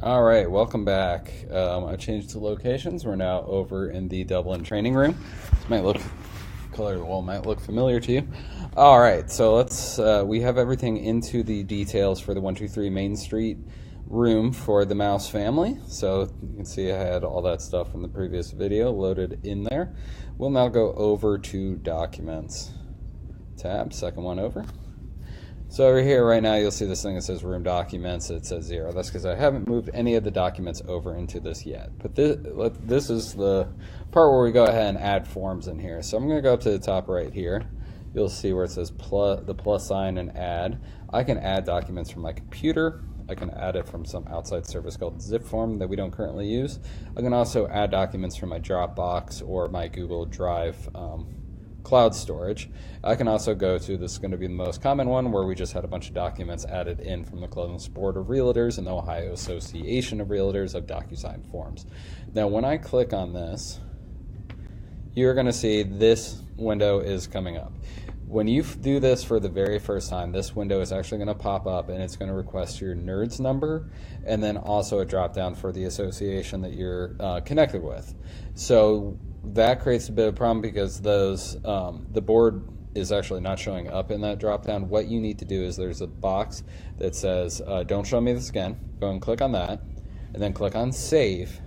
All right, welcome back. I changed the locations. We're now over in the Dublin training room. This might look, color of the wall might look familiar to you. All right, so we have everything into the details for the 123 Main Street room for the Mouse family. So you can see I had all that stuff from the previous video loaded in there. We'll now go over to Documents tab, second one over. So over here right now you'll see this thing that says Room Documents. It says 0. That's because I haven't moved any of the documents over into this yet. But this is the part where we go ahead and add forms in here. So I'm going to go up to the top right here. You'll see where it says the plus sign and add. I can add documents from my computer. I can add it from some outside service called Zip Form that we don't currently use. I can also add documents from my Dropbox or my Google Drive cloud storage. I can also go to, this is going to be the most common one, where we just had a bunch of documents added in from the Columbus Board of Realtors and the Ohio Association of Realtors of DocuSign Forms. Now when I click on this, you're going to see this window is coming up. When you do this for the very first time, this window is actually going to pop up and it's going to request your NERDS number and then also a drop down for the association that you're connected with. So that creates a bit of a problem because those the board is actually not showing up in that drop down. What you need to do is there's a box that says don't show me this again. Go and click on that and then click on save,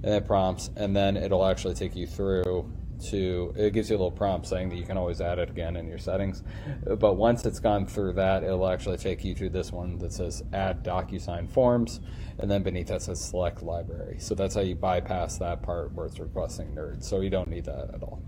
and it prompts, and then it'll actually take you through to, it gives you a little prompt saying that you can always add it again in your settings. But once it's gone through that, it'll actually take you to this one that says add DocuSign Forms, and then beneath that says select library. So that's how you bypass that part where it's requesting NERDS. So you don't need that at all.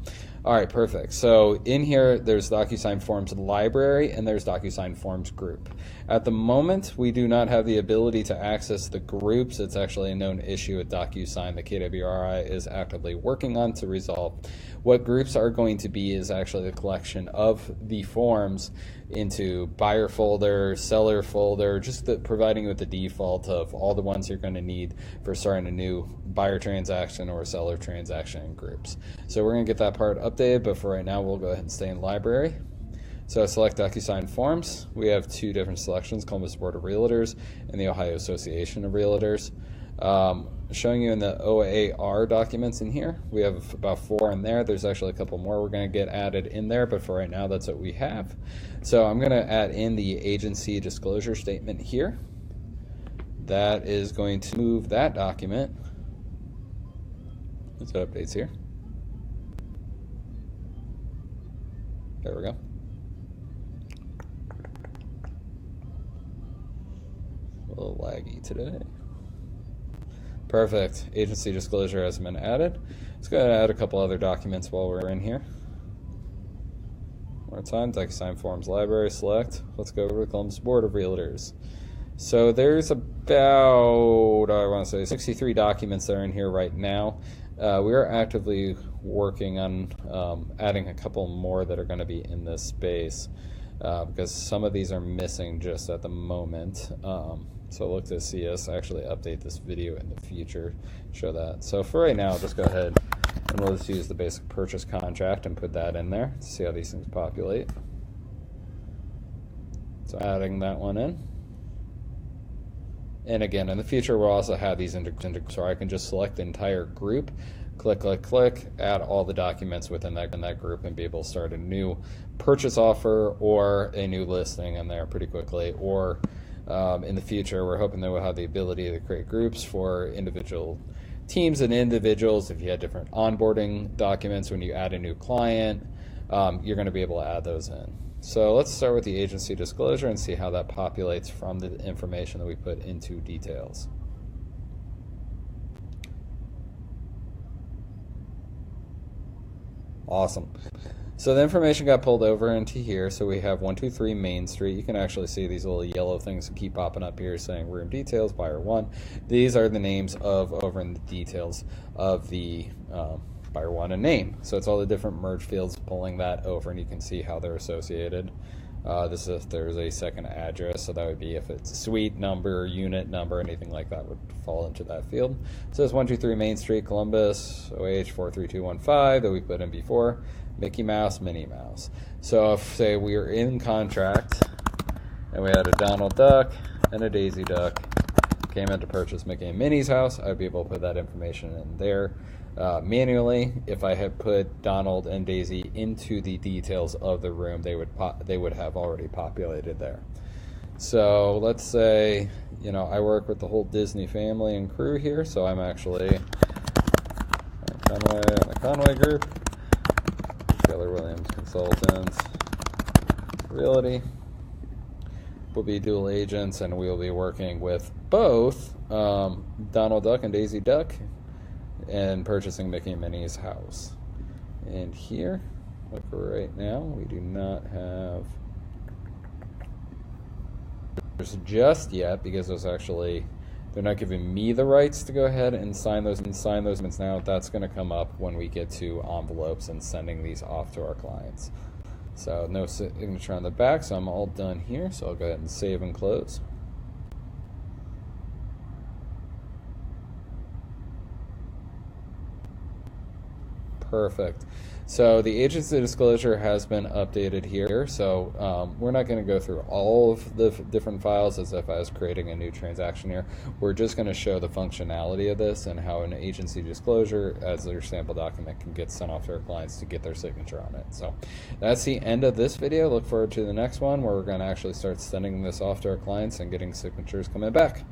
All right, perfect. So in here, there's DocuSign Forms library and there's DocuSign Forms group. At the moment, we do not have the ability to access the groups. It's actually a known issue at DocuSign that KWRI is actively working on to resolve. What groups are going to be is actually the collection of the forms into buyer folder, seller folder, just providing you with the default of all the ones you're going to need for starting a new buyer transaction or seller transaction in groups. So we're going to get that part updated, but for right now we'll go ahead and stay in library. So I select DocuSign Forms. We have two different selections, Columbus Board of Realtors and the Ohio Association of Realtors. Showing you in the OAR documents in here, we have about 4 in there. There's actually a couple more we're going to get added in there, but for right now that's what we have. So I'm going to add in the agency disclosure statement here. That is going to move that document. Let's go updates here. There we go. A little laggy today. Perfect. Agency disclosure has been added. Let's go ahead and add a couple other documents while we're in here. One more time, DocuSign Forms library, select. Let's go over to Columbus Board of Realtors. So there's about, I want to say, 63 documents that are in here right now. We are actively working on adding a couple more that are going to be in this space because some of these are missing just at the moment. So look to see us actually update this video in the future, show that. So for right now, I'll just go ahead and we'll just use the basic purchase contract and put that in there to see how these things populate. So adding that one in. And again, in the future, we'll also have these so I can just select the entire group, click, click, click, add all the documents within that group and be able to start a new purchase offer or a new listing in there pretty quickly. Or in the future, we're hoping that we'll have the ability to create groups for individual teams and individuals. If you had different onboarding documents when you add a new client, you're going to be able to add those in. So let's start with the agency disclosure and see how that populates from the information that we put into details. Awesome. So the information got pulled over into here. So we have 123 Main Street. You can actually see these little yellow things that keep popping up here saying room details, buyer 1. These are the names of over in the details of the buyer 1 and name. So it's all the different merge fields pulling that over, and you can see how they're associated. This is if there's a second address, so that would be if it's a suite number, unit number, anything like that would fall into that field. So it's 123 Main Street, Columbus, OH 43215 that we put in before. Mickey Mouse, Minnie Mouse. So if, say, we are in contract and we had a Donald Duck and a Daisy Duck, came in to purchase Mickey and Minnie's house, I'd be able to put that information in there manually. If I had put Donald and Daisy into the details of the room, they would have already populated there. So let's say, you know, I work with the whole Disney family and crew here, so I'm actually the Conway Group, Keller Williams Consultants, Realty. We'll be dual agents, and we'll be working with both Donald Duck and Daisy Duck and purchasing Mickey and Minnie's house. And here, look, right now, we do not have just yet, because those actually, they're not giving me the rights to go ahead and sign those documents now. That's going to come up when we get to envelopes and sending these off to our clients. So no signature on the back, so I'm all done here. So I'll go ahead and save and close. Perfect. So the agency disclosure has been updated here. So we're not going to go through all of the different files as if I was creating a new transaction here. We're just going to show the functionality of this and how an agency disclosure as their sample document can get sent off to our clients to get their signature on it. So that's the end of this video. Look forward to the next one where we're going to actually start sending this off to our clients and getting signatures coming back.